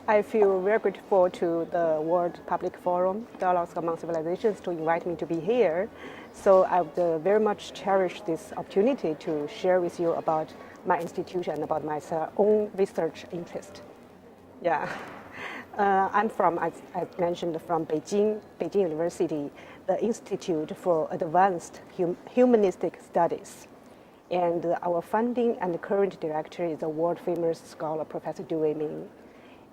I feel very grateful to the World Public Forum, Dialogues Among Civilizations, to invite me to be here. So I would very much cherish this opportunity to share with you about my institution and about my own research interest. Yeah. I'm from, as I mentioned, from Beijing University, the Institute for Advanced Humanistic Studies. And our founding and current director is the world-famous scholar, Professor Du Weiming.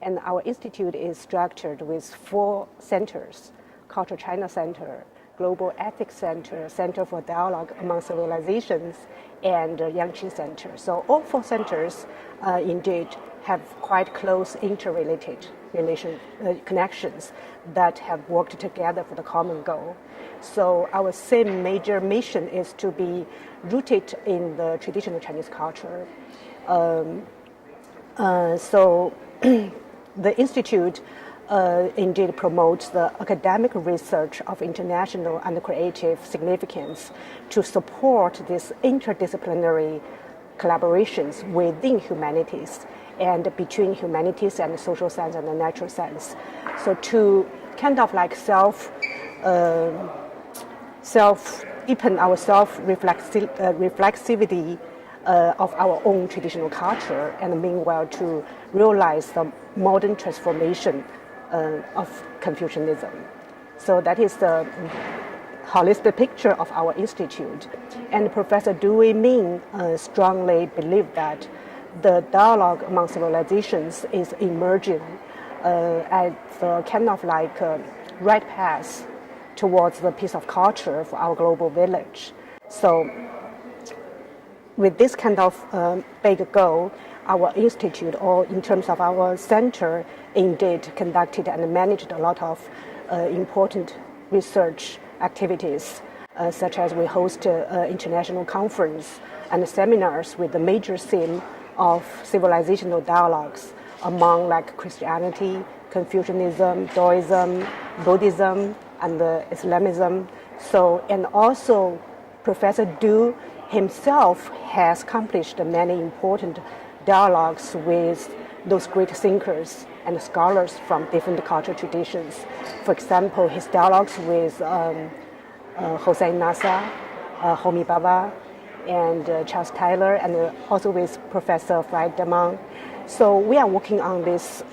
And our institute is structured with 4 centers: Culture China Center, Global Ethics Center, Center for Dialogue Among Civilizations, and Yangqi Center. So all 4 centers indeed have quite close interrelated connections that have worked together for the common goal. So our same major mission is to be rooted in the traditional Chinese culture. The Institute indeed promotes the academic research of international and creative significance to support these interdisciplinary collaborations within humanities and between humanities and social science and the natural science. So to kind of like deepen our reflexivity of our own traditional culture, and meanwhile to realize the modern transformation of Confucianism. So that is the holistic picture of our institute. And Professor Du Weiming strongly believed that the dialogue among civilizations is emerging as the kind of like right path towards the piece of culture for our global village. So with this kind of big goal, our institute, or in terms of our center, indeed conducted and managed a lot of important research activities, such as we host international conference and seminars with the major theme of civilizational dialogues among like Christianity, Confucianism, Taoism, Buddhism, and Islamism. So, and also Professor Du himself has accomplished many important dialogues with those great thinkers and scholars from different cultural traditions. For example, his dialogues with Hossein Nasr, Homi Bhabha, and Charles Taylor, and also with Professor Friedman. So we are working on this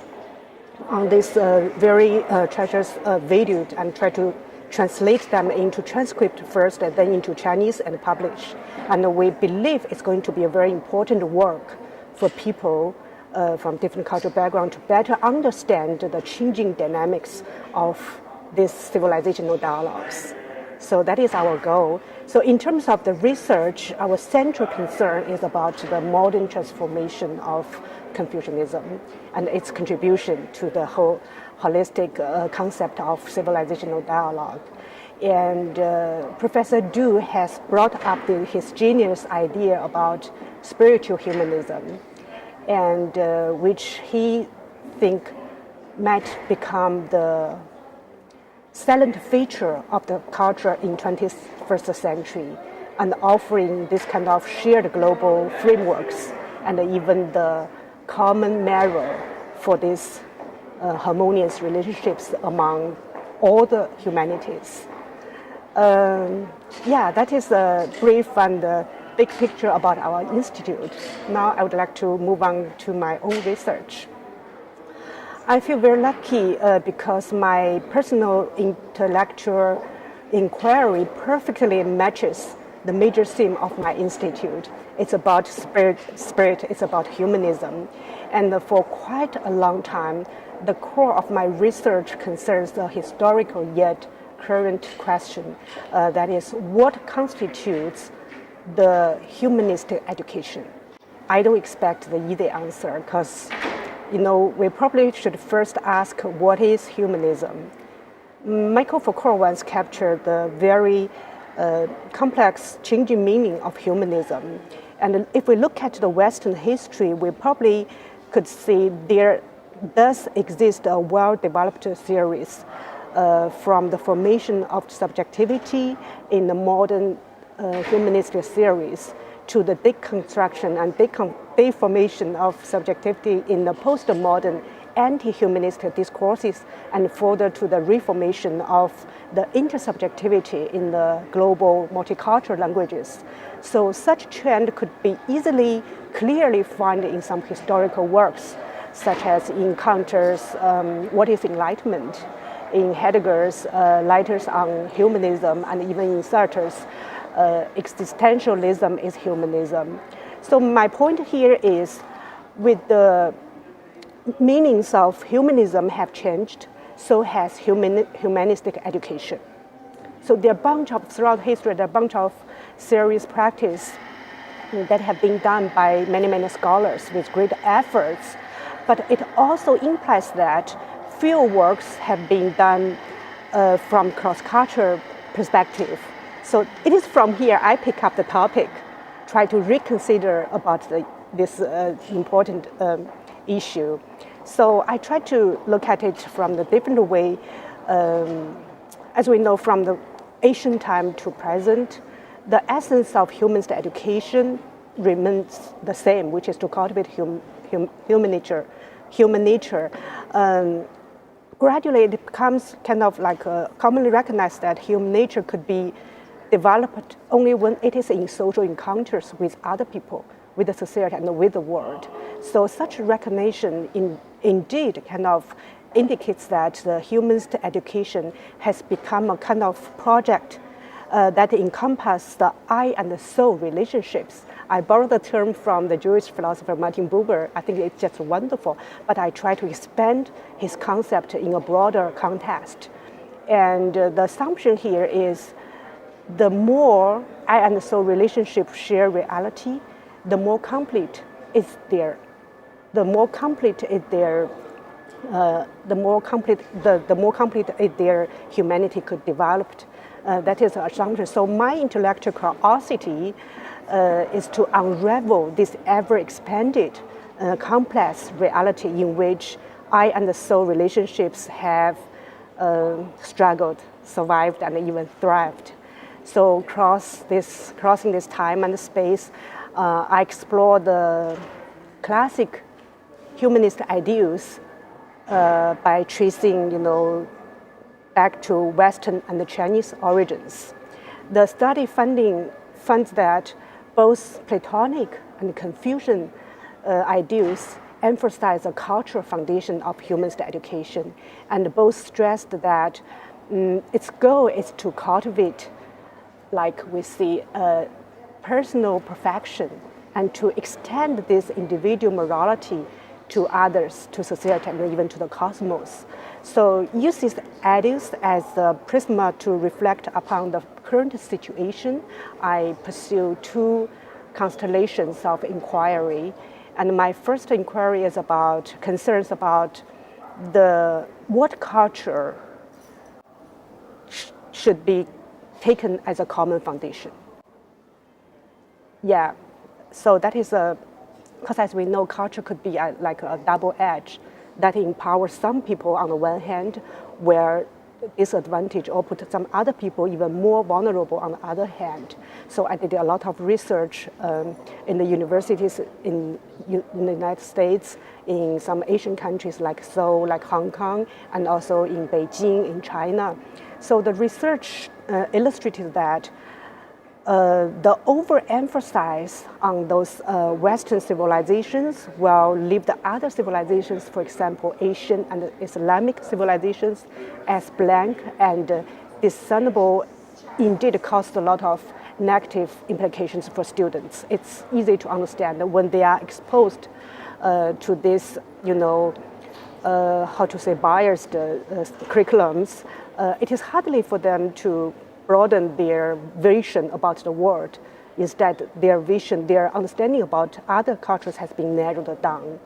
very treasures video and try to translate them into transcript first and then into Chinese and publish. And we believe it's going to be a very important work for people from different cultural backgrounds to better understand the changing dynamics of these civilizational dialogues. So that is our goal. So in terms of the research, our central concern is about the modern transformation of Confucianism and its contribution to the whole holistic concept of civilizational dialogue. And Professor Du has brought up his genius idea about spiritual humanism, and which he think might become the salient feature of the culture in 21st century, and offering this kind of shared global frameworks and even the common mirror for these harmonious relationships among all the humanities. That is a brief and big picture about our institute. Now I would like to move on to my own research. I feel very lucky because my personal intellectual inquiry perfectly matches the major theme of my institute. It's about spirit, it's about humanism. And for quite a long time, the core of my research concerns the historical yet current question, that is, what constitutes the humanistic education? I don't expect the easy answer because, we probably should first ask what is humanism. Michael Foucault once captured the very complex changing meaning of humanism. And if we look at the Western history, we probably could see there does exist a well-developed theories from the formation of subjectivity in the modern humanistic theories to the deconstruction and deformation of subjectivity in the postmodern anti-humanist discourses and further to the reformation of the intersubjectivity in the global multicultural languages. So such trend could be easily, clearly found in some historical works, such as in Kanter's What is Enlightenment, in Heidegger's Letters on Humanism, and even in Sartre's Existentialism is Humanism. So my point here is, with the meanings of humanism have changed, so has humanistic education. So there are a bunch of, throughout history, there are a bunch of serious practice that have been done by many scholars with great efforts, but it also implies that few works have been done from cross-cultural perspective. So it is from here I pick up the topic, try to reconsider about this important issue. So I try to look at it from the different way. As we know, from the ancient time to present, the essence of humanist education remains the same, which is to cultivate human nature. Gradually, it becomes kind of like commonly recognized that human nature could be developed only when it is in social encounters with other people, with the society, and with the world. So such recognition indeed kind of indicates that the humanist education has become a kind of project that encompasses the I and the soul relationships. I borrowed the term from the Jewish philosopher Martin Buber. I think it's just wonderful, but I try to expand his concept in a broader context. And the assumption here is, the more I and the soul relationships share reality, the more complete is their, the more complete is their, the more complete is their humanity could develop. That is an assumption. So my intellectual curiosity is to unravel this ever-expanded, complex reality in which I and the soul relationships have struggled, survived, and even thrived. So crossing this time and space, I explore the classic humanist ideals by tracing, back to Western and the Chinese origins. The study finds that both Platonic and Confucian ideals emphasize the cultural foundation of humanist education, and both stressed that its goal is to cultivate, like we see, personal perfection, and to extend this individual morality to others, to society, and even to the cosmos. So use these ideas as a prism to reflect upon the current situation. I pursue two constellations of inquiry. And my first inquiry is about concerns about what culture should be taken as a common foundation. Yeah, so that is because as we know, culture could be like a double edge that empowers some people on the one hand, where disadvantage or put some other people even more vulnerable on the other hand. So I did a lot of research in the universities in the United States, in some Asian countries like Seoul, like Hong Kong, and also in Beijing, in China. So the research illustrated that the overemphasis on those Western civilizations will leave the other civilizations, for example, Asian and Islamic civilizations, as blank and discernible. Indeed, caused a lot of negative implications for students. It's easy to understand when they are exposed to this, biased curriculums. It is hardly for them to broaden their vision about the world. Instead, their vision, their understanding about other cultures has been narrowed down.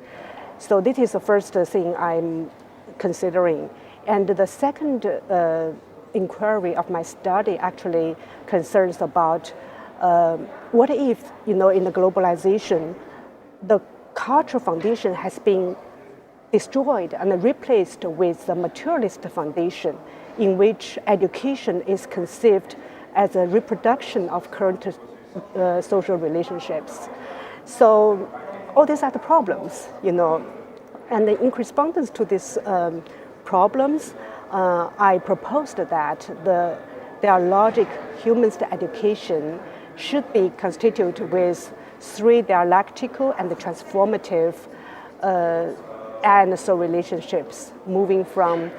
So this is the first thing I'm considering. And the second inquiry of my study actually concerns about what if, in the globalization, the cultural foundation has been destroyed and replaced with the materialist foundation, in which education is conceived as a reproduction of current social relationships. So all these are the problems, And in response to these problems, I proposed that the dialogic humanist education should be constituted with 3 dialectical and transformative and so relationships, moving from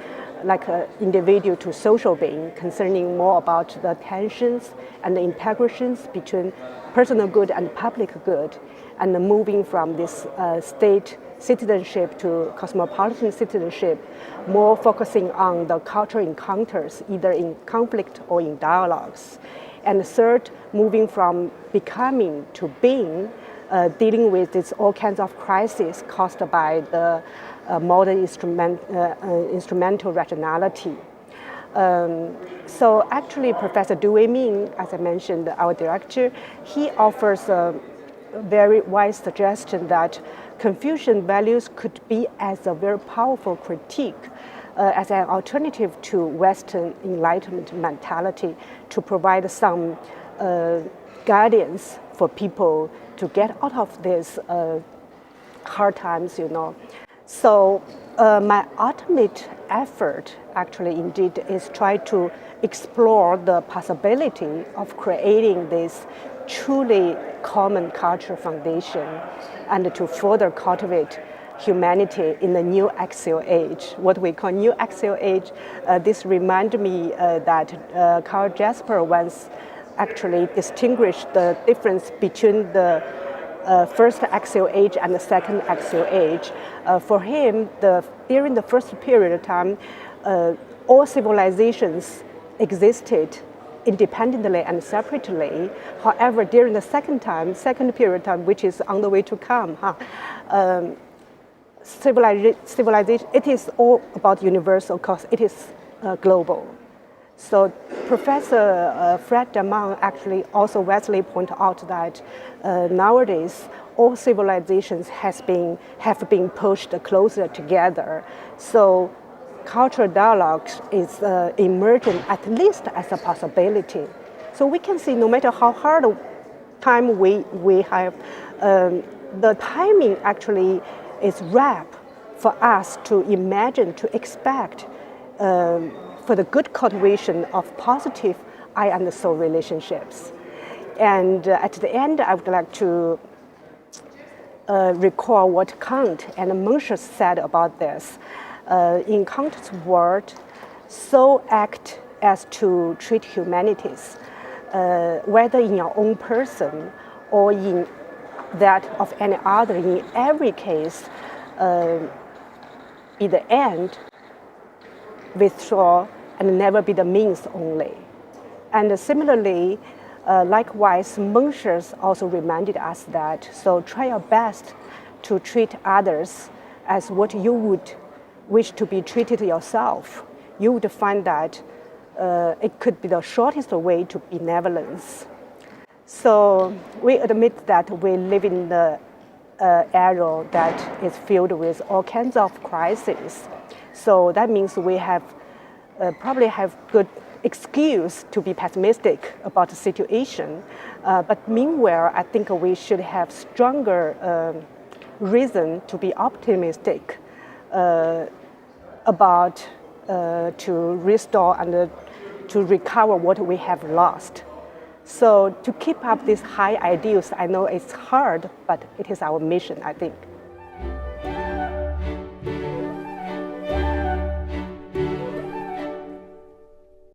like an individual to social being, concerning more about the tensions and the integrations between personal good and public good, and moving from this state citizenship to cosmopolitan citizenship, more focusing on the cultural encounters, either in conflict or in dialogues. And third, moving from becoming to being, dealing with this all kinds of crises caused by the modern instrumental rationality. So actually, Professor Du Weiming, as I mentioned, our director, he offers a very wise suggestion that Confucian values could be as a very powerful critique, as an alternative to Western Enlightenment mentality, to provide some guidance for people to get out of these hard times, So my ultimate effort, actually, indeed, is try to explore the possibility of creating this truly common cultural foundation and to further cultivate humanity in the new axial age, what we call new axial age. This reminds me that Karl Jasper once actually distinguished the difference between the first axial age and the second axial age. For him, during the first period of time, all civilizations existed independently and separately. However, during the second period of time, which is on the way to come, civilization, it is all about universal because it is global. So Professor Fred Damon actually also wisely pointed out that nowadays all civilizations have been pushed closer together. So cultural dialogue is emerging at least as a possibility. So we can see no matter how hard time we have, the timing actually is ripe for us to imagine, to expect for the good cultivation of positive I and soul relationships. And at the end, I would like to recall what Kant and Mencius said about this. In Kant's word, so act as to treat humanities, whether in your own person or in that of any other, in every case, be the end, withdraw, and never be the means only. And similarly, likewise, Mencius also reminded us that, so try your best to treat others as what you would wish to be treated yourself. You would find that it could be the shortest way to benevolence. So we admit that we live in the era that is filled with all kinds of crises. So that means we have probably have good excuse to be pessimistic about the situation. But meanwhile, I think we should have stronger reason to be optimistic about to restore and to recover what we have lost. So to keep up these high ideals, I know it's hard, but it is our mission, I think.